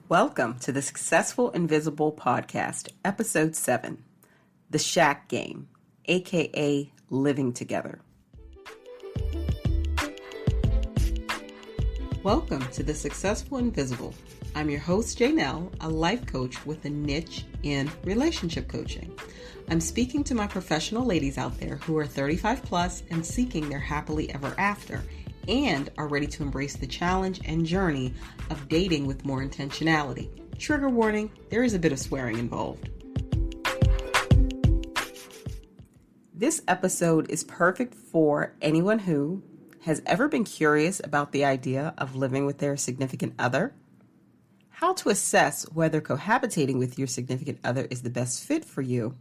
Welcome to the Successful Invisible Podcast, Episode 7, The Shack Game, a.k.a. Living Together. Welcome to the Successful Invisible. I'm your host, Janelle, a life coach with a niche in relationship coaching. I'm speaking to my professional ladies out there who are 35 plus and seeking their happily ever after, and are ready to embrace the challenge and journey of dating with more intentionality. Trigger warning, there is a bit of swearing involved. This episode is perfect for anyone who has ever been curious about the idea of living with their significant other, how to assess whether cohabitating with your significant other is the best fit for you,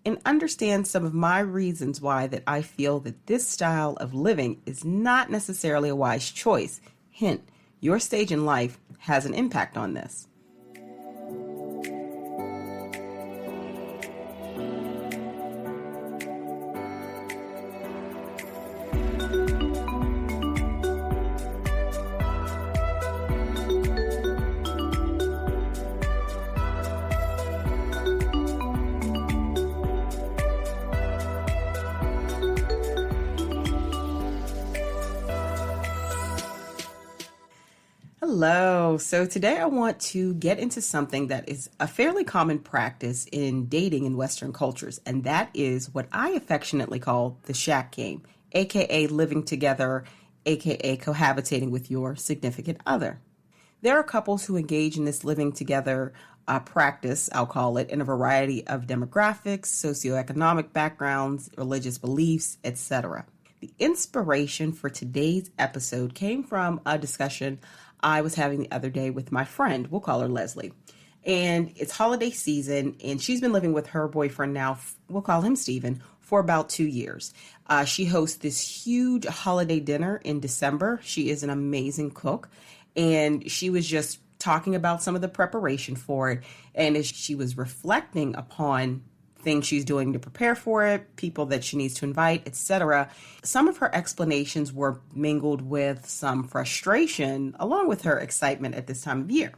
and understand some of my reasons why that I feel that this style of living is not necessarily a wise choice. Hint, your stage in life has an impact on this. Hello. So today I want to get into something that is a fairly common practice in dating in Western cultures, and that is what I affectionately call the shack game, aka living together, aka cohabitating with your significant other. There are couples who engage in this living together practice, I'll call it, in a variety of demographics, socioeconomic backgrounds, religious beliefs, etc. The inspiration for today's episode came from a discussion I was having the other day with my friend. We'll call her Leslie. And it's holiday season, and she's been living with her boyfriend now, we'll call him Steven, for about 2 years. She hosts this huge holiday dinner in December. She is an amazing cook, and she was just talking about some of the preparation for it. And as she was reflecting upon things she's doing to prepare for it, people that she needs to invite, etc. Some of her explanations were mingled with some frustration, along with her excitement at this time of year.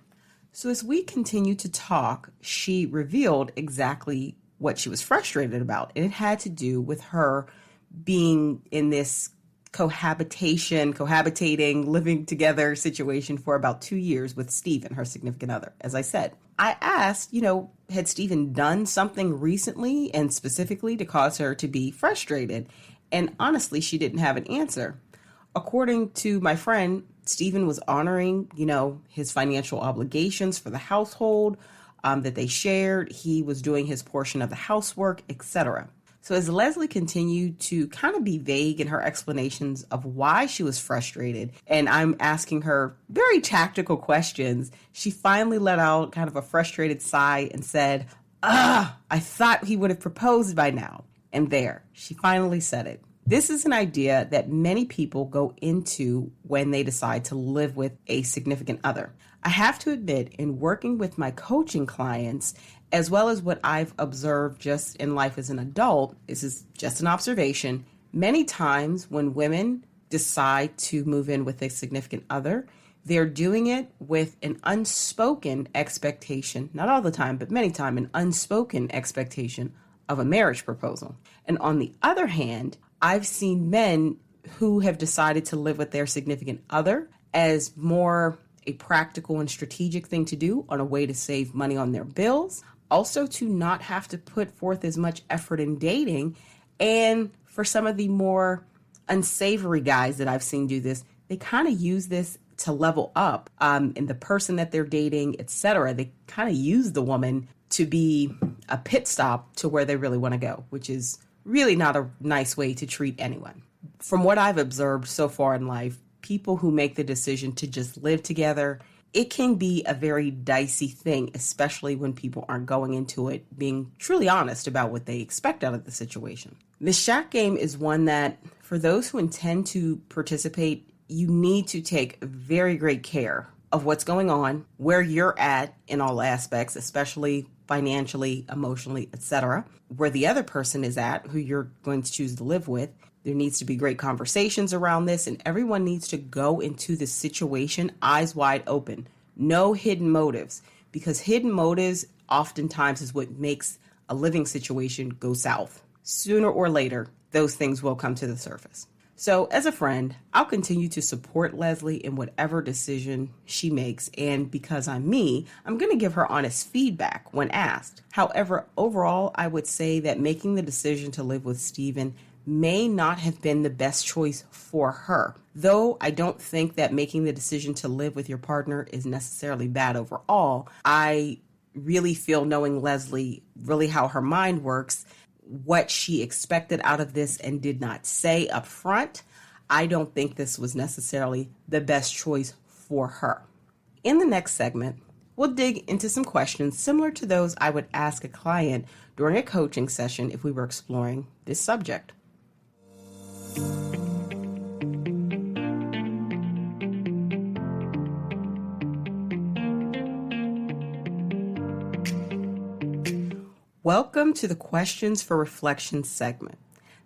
So as we continued to talk, she revealed exactly what she was frustrated about. And it had to do with her being in this cohabitating, living together situation for about 2 years with Steven, her significant other. As I said, I asked, had Steven done something recently and specifically to cause her to be frustrated? And honestly, she didn't have an answer. According to my friend, Steven was honoring, his financial obligations for the household that they shared. He was doing his portion of the housework, etc. So as Leslie continued to kind of be vague in her explanations of why she was frustrated, and I'm asking her very tactical questions, she finally let out kind of a frustrated sigh and said, I thought he would have proposed by now. And there, she finally said it. This is an idea that many people go into when they decide to live with a significant other. I have to admit, in working with my coaching clients, as well as what I've observed just in life as an adult, this is just an observation, many times when women decide to move in with a significant other, they're doing it with an unspoken expectation, not all the time, but many times, an unspoken expectation of a marriage proposal. And on the other hand, I've seen men who have decided to live with their significant other as more a practical and strategic thing to do on a way to save money on their bills, also to not have to put forth as much effort in dating. And for some of the more unsavory guys that I've seen do this, they kind of use this to level up in the person that they're dating, etc. They kind of use the woman to be a pit stop to where they really want to go, which is really not a nice way to treat anyone. From what I've observed so far in life, people who make the decision to just live together, it can be a very dicey thing, especially when people aren't going into it being truly honest about what they expect out of the situation. The shack game is one that, for those who intend to participate, you need to take very great care of what's going on, where you're at in all aspects, especially financially, emotionally, etc., where the other person is at, who you're going to choose to live with. There needs to be great conversations around this, and everyone needs to go into the situation eyes wide open. No hidden motives, because hidden motives oftentimes is what makes a living situation go south. Sooner or later, those things will come to the surface. So as a friend, I'll continue to support Leslie in whatever decision she makes. And because I'm me, I'm going to give her honest feedback when asked. However, overall, I would say that making the decision to live with Stephen may not have been the best choice for her. Though I don't think that making the decision to live with your partner is necessarily bad overall, I really feel, knowing Leslie, really how her mind works, what she expected out of this and did not say up front, I don't think this was necessarily the best choice for her. In the next segment, we'll dig into some questions similar to those I would ask a client during a coaching session if we were exploring this subject. Welcome to the Questions for Reflection segment.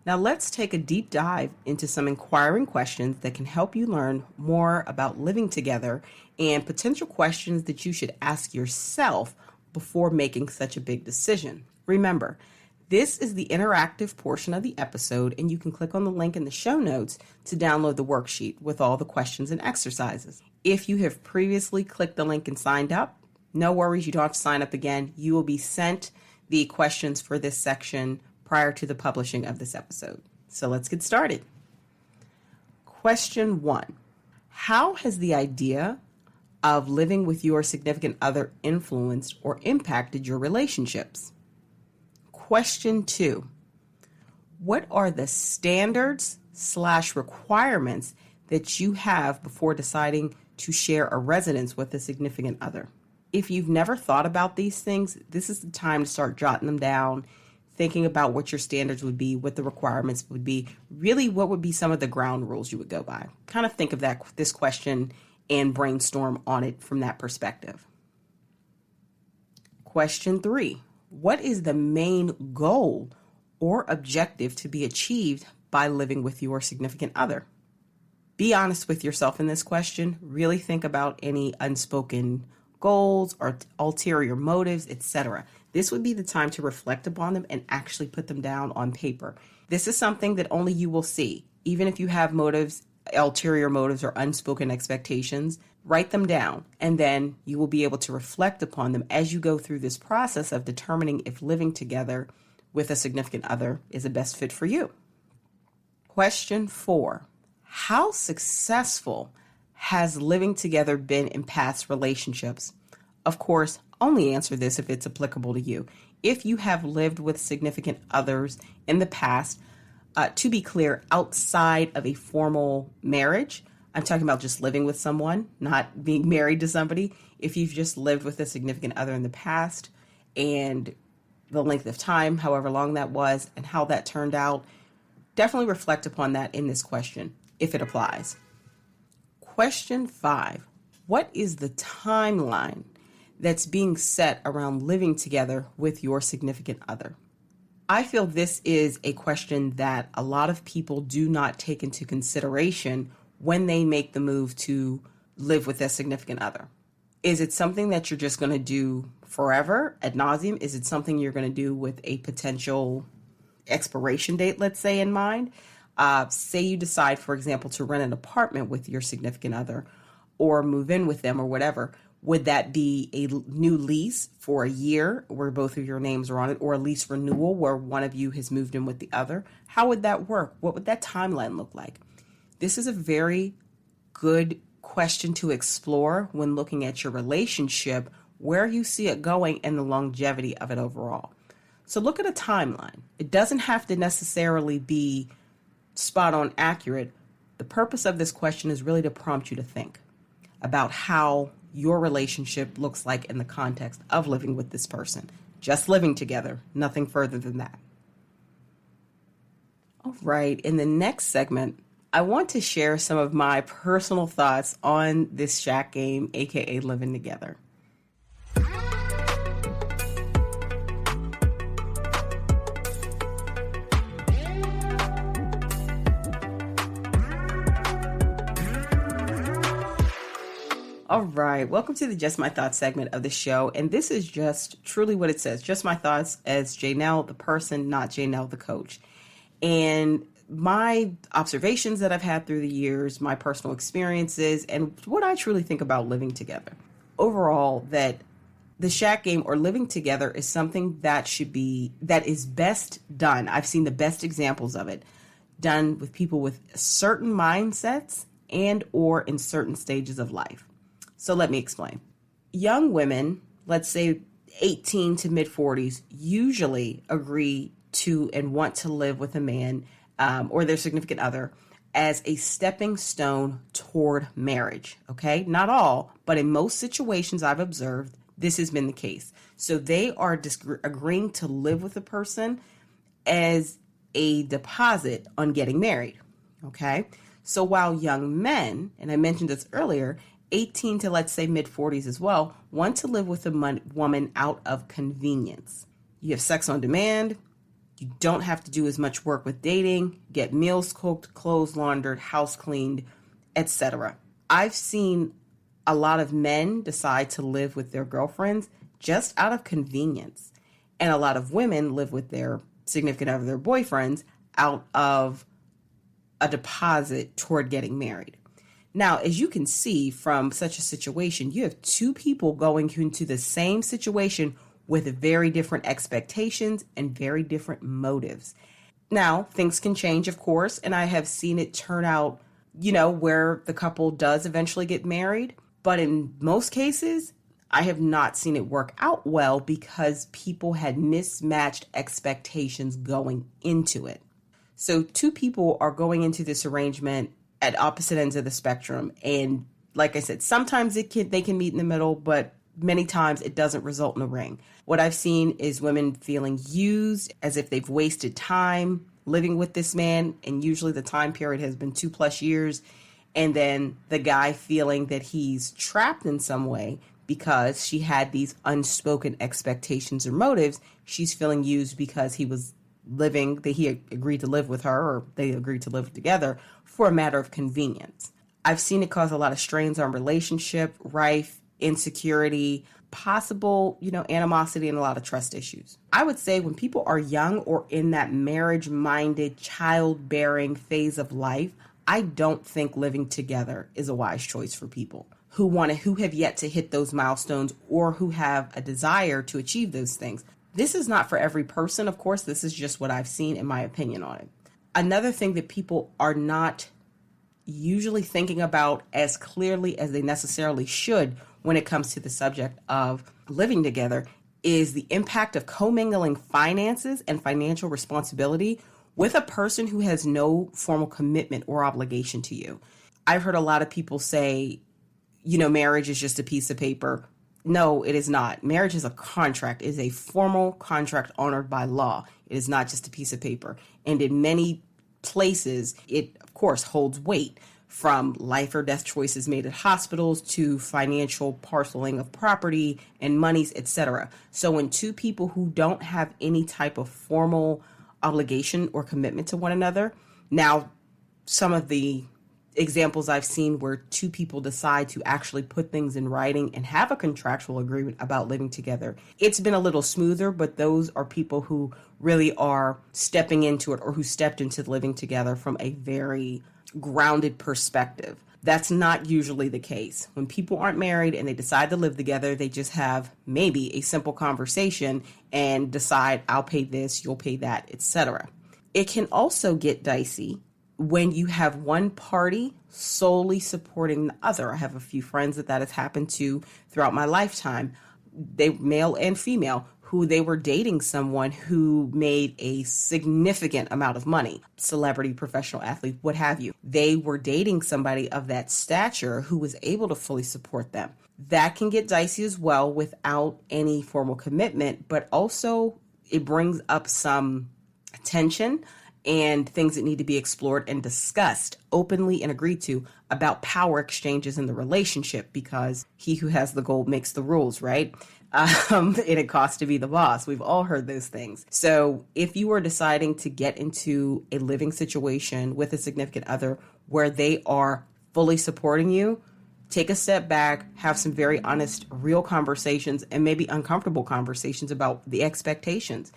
Now let's take a deep dive into some inquiring questions that can help you learn more about living together and potential questions that you should ask yourself before making such a big decision. Remember, this is the interactive portion of the episode, and you can click on the link in the show notes to download the worksheet with all the questions and exercises. If you have previously clicked the link and signed up, no worries, you don't have to sign up again. You will be sent the questions for this section prior to the publishing of this episode. So let's get started. Question 1. How has the idea of living with your significant other influenced or impacted your relationships? Question 2. What are the standards/requirements that you have before deciding to share a residence with a significant other? If you've never thought about these things, this is the time to start jotting them down, thinking about what your standards would be, what the requirements would be, really what would be some of the ground rules you would go by. Kind of think of this question and brainstorm on it from that perspective. Question 3. What is the main goal or objective to be achieved by living with your significant other? Be honest with yourself in this question. Really think about any unspoken goals or ulterior motives, etc. This would be the time to reflect upon them and actually put them down on paper. This is something that only you will see. Even if you have motives, ulterior motives, or unspoken expectations, write them down, and then you will be able to reflect upon them as you go through this process of determining if living together with a significant other is the best fit for you. Question 4. How successful has living together been in past relationships? Of course, only answer this if it's applicable to you. If you have lived with significant others in the past, to be clear, outside of a formal marriage, I'm talking about just living with someone, not being married to somebody. If you've just lived with a significant other in the past and the length of time, however long that was, and how that turned out, definitely reflect upon that in this question, if it applies. Question 5. What is the timeline that's being set around living together with your significant other? I feel this is a question that a lot of people do not take into consideration when they make the move to live with a significant other. Is it something that you're just going to do forever, ad nauseum? Is it something you're going to do with a potential expiration date, let's say, in mind? Say you decide, for example, to rent an apartment with your significant other or move in with them or whatever. Would that be a new lease for a year where both of your names are on it, or a lease renewal where one of you has moved in with the other? How would that work? What would that timeline look like? This is a very good question to explore when looking at your relationship, where you see it going and the longevity of it overall. So look at a timeline. It doesn't have to necessarily be spot on accurate. The purpose of this question is really to prompt you to think about how your relationship looks like in the context of living with this person. Just living together, nothing further than that. All right, in the next segment, I want to share some of my personal thoughts on this shack game, a.k.a. living together. All right. Welcome to the Just My Thoughts segment of the show. And this is just truly what it says. Just my thoughts as Janelle, the person, not Janelle, the coach. And my observations that I've had through the years, my personal experiences, and what I truly think about living together. Overall, that the shack game or living together is something that is best done. I've seen the best examples of it done with people with certain mindsets and or in certain stages of life. So let me explain. Young women, let's say 18 to mid 40s, usually agree to and want to live with a man or their significant other as a stepping stone toward marriage. Okay, not all, but in most situations I've observed, this has been the case. So they are agreeing to live with a person as a deposit on getting married. Okay, so while young men, and I mentioned this earlier, 18 to let's say mid 40s as well, want to live with a woman out of convenience. You have sex on demand. You don't have to do as much work with dating, get meals cooked, clothes laundered, house cleaned, etc. I've seen a lot of men decide to live with their girlfriends just out of convenience. And a lot of women live with their significant other, their boyfriends, out of a deposit toward getting married. Now, as you can see from such a situation, you have two people going into the same situation with very different expectations and very different motives. Now, things can change, of course, and I have seen it turn out, where the couple does eventually get married. But in most cases, I have not seen it work out well because people had mismatched expectations going into it. So two people are going into this arrangement at opposite ends of the spectrum. And like I said, sometimes they can meet in the middle, but many times it doesn't result in a ring. What I've seen is women feeling used as if they've wasted time living with this man. And usually the time period has been 2+ years. And then the guy feeling that he's trapped in some way because she had these unspoken expectations or motives. She's feeling used because he agreed to live with her, or they agreed to live together for a matter of convenience. I've seen it cause a lot of strains on relationship, rife, insecurity, possible, animosity, and a lot of trust issues. I would say when people are young or in that marriage-minded, childbearing phase of life, I don't think living together is a wise choice for people who have yet to hit those milestones or who have a desire to achieve those things. This is not for every person, of course. This is just what I've seen in my opinion on it. Another thing that people are not usually thinking about as clearly as they necessarily should when it comes to the subject of living together is the impact of commingling finances and financial responsibility with a person who has no formal commitment or obligation to you. I've heard a lot of people say, marriage is just a piece of paper. No, it is not. Marriage is a contract. It is a formal contract honored by law. It is not just a piece of paper. And in many places, it, of course, holds weight, from life or death choices made at hospitals to financial parceling of property and monies, etc. So when two people who don't have any type of formal obligation or commitment to one another, now some of the examples I've seen where two people decide to actually put things in writing and have a contractual agreement about living together, it's been a little smoother, but those are people who really are stepping into it or who stepped into living together from a very grounded perspective. That's not usually the case. When people aren't married and they decide to live together, they just have maybe a simple conversation and decide, I'll pay this, you'll pay that, etc. It can also get dicey when you have one party solely supporting the other. I have a few friends that has happened to throughout my lifetime. They, male and female, who they were dating someone who made a significant amount of money, celebrity, professional athlete, what have you. They were dating somebody of that stature who was able to fully support them. That can get dicey as well without any formal commitment, but also it brings up some tension and things that need to be explored and discussed openly and agreed to about power exchanges in the relationship, because he who has the gold makes the rules, right? And it costs to be the boss. We've all heard those things. So if you are deciding to get into a living situation with a significant other where they are fully supporting you, take a step back, have some very honest, real conversations, and maybe uncomfortable conversations about the expectations.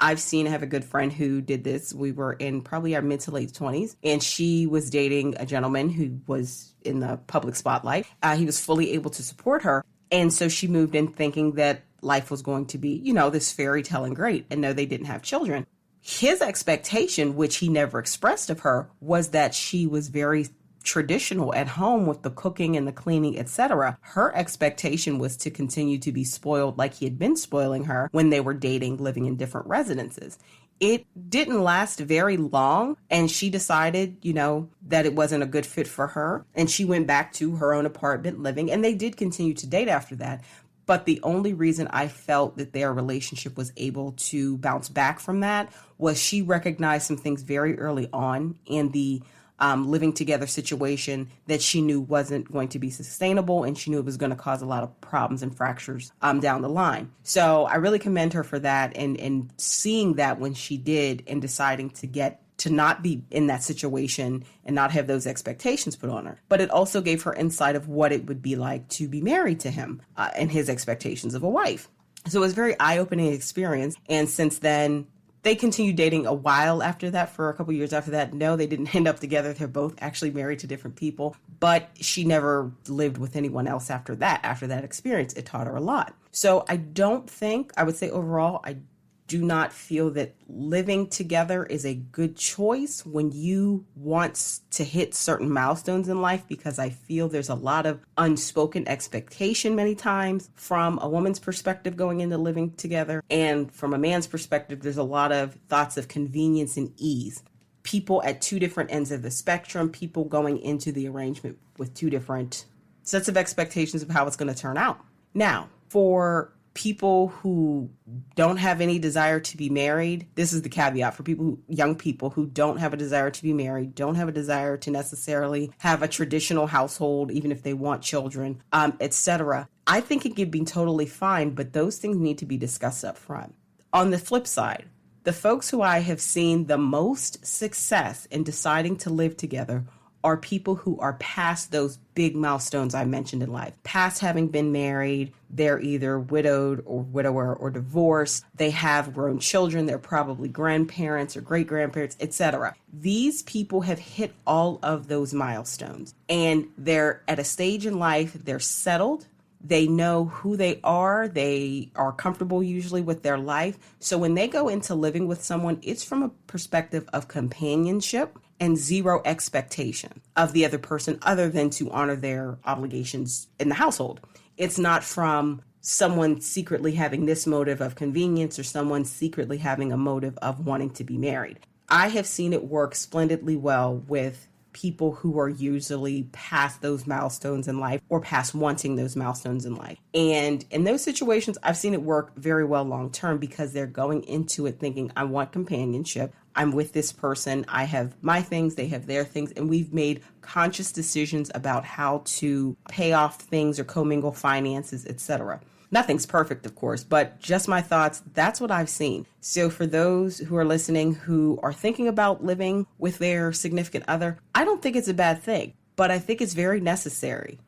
I have a good friend who did this. We were in probably our mid to late 20s, and she was dating a gentleman who was in the public spotlight. He was fully able to support her. And so she moved in thinking that life was going to be, this fairy tale and great. And no, they didn't have children. His expectation, which he never expressed of her, was that she was very traditional at home with the cooking and the cleaning, etc. Her expectation was to continue to be spoiled like he had been spoiling her when they were dating, living in different residences. It didn't last very long, and she decided, that it wasn't a good fit for her, and she went back to her own apartment living, and they did continue to date after that. But the only reason I felt that their relationship was able to bounce back from that was she recognized some things very early on in the living together situation that she knew wasn't going to be sustainable, and she knew it was going to cause a lot of problems and fractures down the line. So I really commend her for that, and seeing that when she did, and deciding to not be in that situation and not have those expectations put on her. But it also gave her insight of what it would be like to be married to him and his expectations of a wife. So it was a very eye-opening experience. And since then, they continued dating a while after that, for a couple years after that. No, they didn't end up together. They're both actually married to different people. But she never lived with anyone else after that. After that experience, it taught her a lot. So I would say overall, I do not feel that living together is a good choice when you want to hit certain milestones in life, because I feel there's a lot of unspoken expectation many times from a woman's perspective going into living together. And from a man's perspective, there's a lot of thoughts of convenience and ease. People at two different ends of the spectrum, people going into the arrangement with two different sets of expectations of how it's going to turn out. Now, for people who don't have any desire to be married, this is the caveat for young people who don't have a desire to be married, don't have a desire to necessarily have a traditional household, even if they want children, etc. I think it can be totally fine, but those things need to be discussed up front. On the flip side, the folks who I have seen the most success in deciding to live together are people who are past those big milestones I mentioned in life. Past having been married, they're either widowed or widower or divorced. They have grown children. They're probably grandparents or great-grandparents, etc. These people have hit all of those milestones, and they're at a stage in life, they're settled. They know who they are. They are comfortable usually with their life. So when they go into living with someone, it's from a perspective of companionship and zero expectation of the other person other than to honor their obligations in the household. It's not from someone secretly having this motive of convenience or someone secretly having a motive of wanting to be married. I have seen it work splendidly well with people who are usually past those milestones in life or past wanting those milestones in life. And in those situations, I've seen it work very well long term because they're going into it thinking, I want companionship. I'm with this person. I have my things, they have their things, and we've made conscious decisions about how to pay off things or commingle finances, etc. Nothing's perfect, of course, but just my thoughts. That's what I've seen. So for those who are listening who are thinking about living with their significant other, I don't think it's a bad thing, but I think it's very necessary.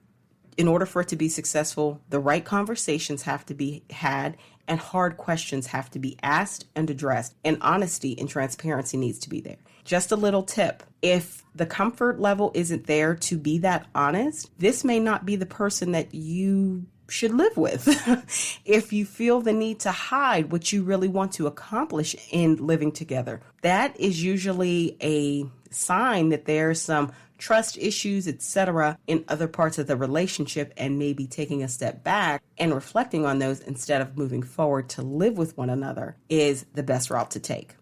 In order for it to be successful, the right conversations have to be had and hard questions have to be asked and addressed, and honesty and transparency needs to be there. Just a little tip. If the comfort level isn't there to be that honest, this may not be the person that you should live with. If you feel the need to hide what you really want to accomplish in living together, that is usually a sign that there's some trust issues, etc., in other parts of the relationship, and maybe taking a step back and reflecting on those instead of moving forward to live with one another is the best route to take.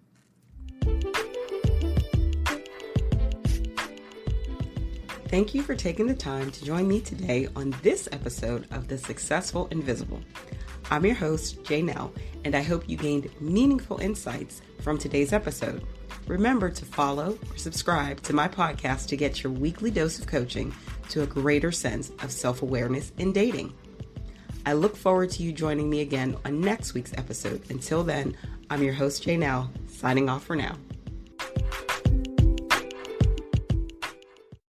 Thank you for taking the time to join me today on this episode of The Successful Invisible. I'm your host, Janelle, and I hope you gained meaningful insights from today's episode. Remember to follow or subscribe to my podcast to get your weekly dose of coaching to a greater sense of self-awareness in dating. I look forward to you joining me again on next week's episode. Until then, I'm your host, Janelle, signing off for now.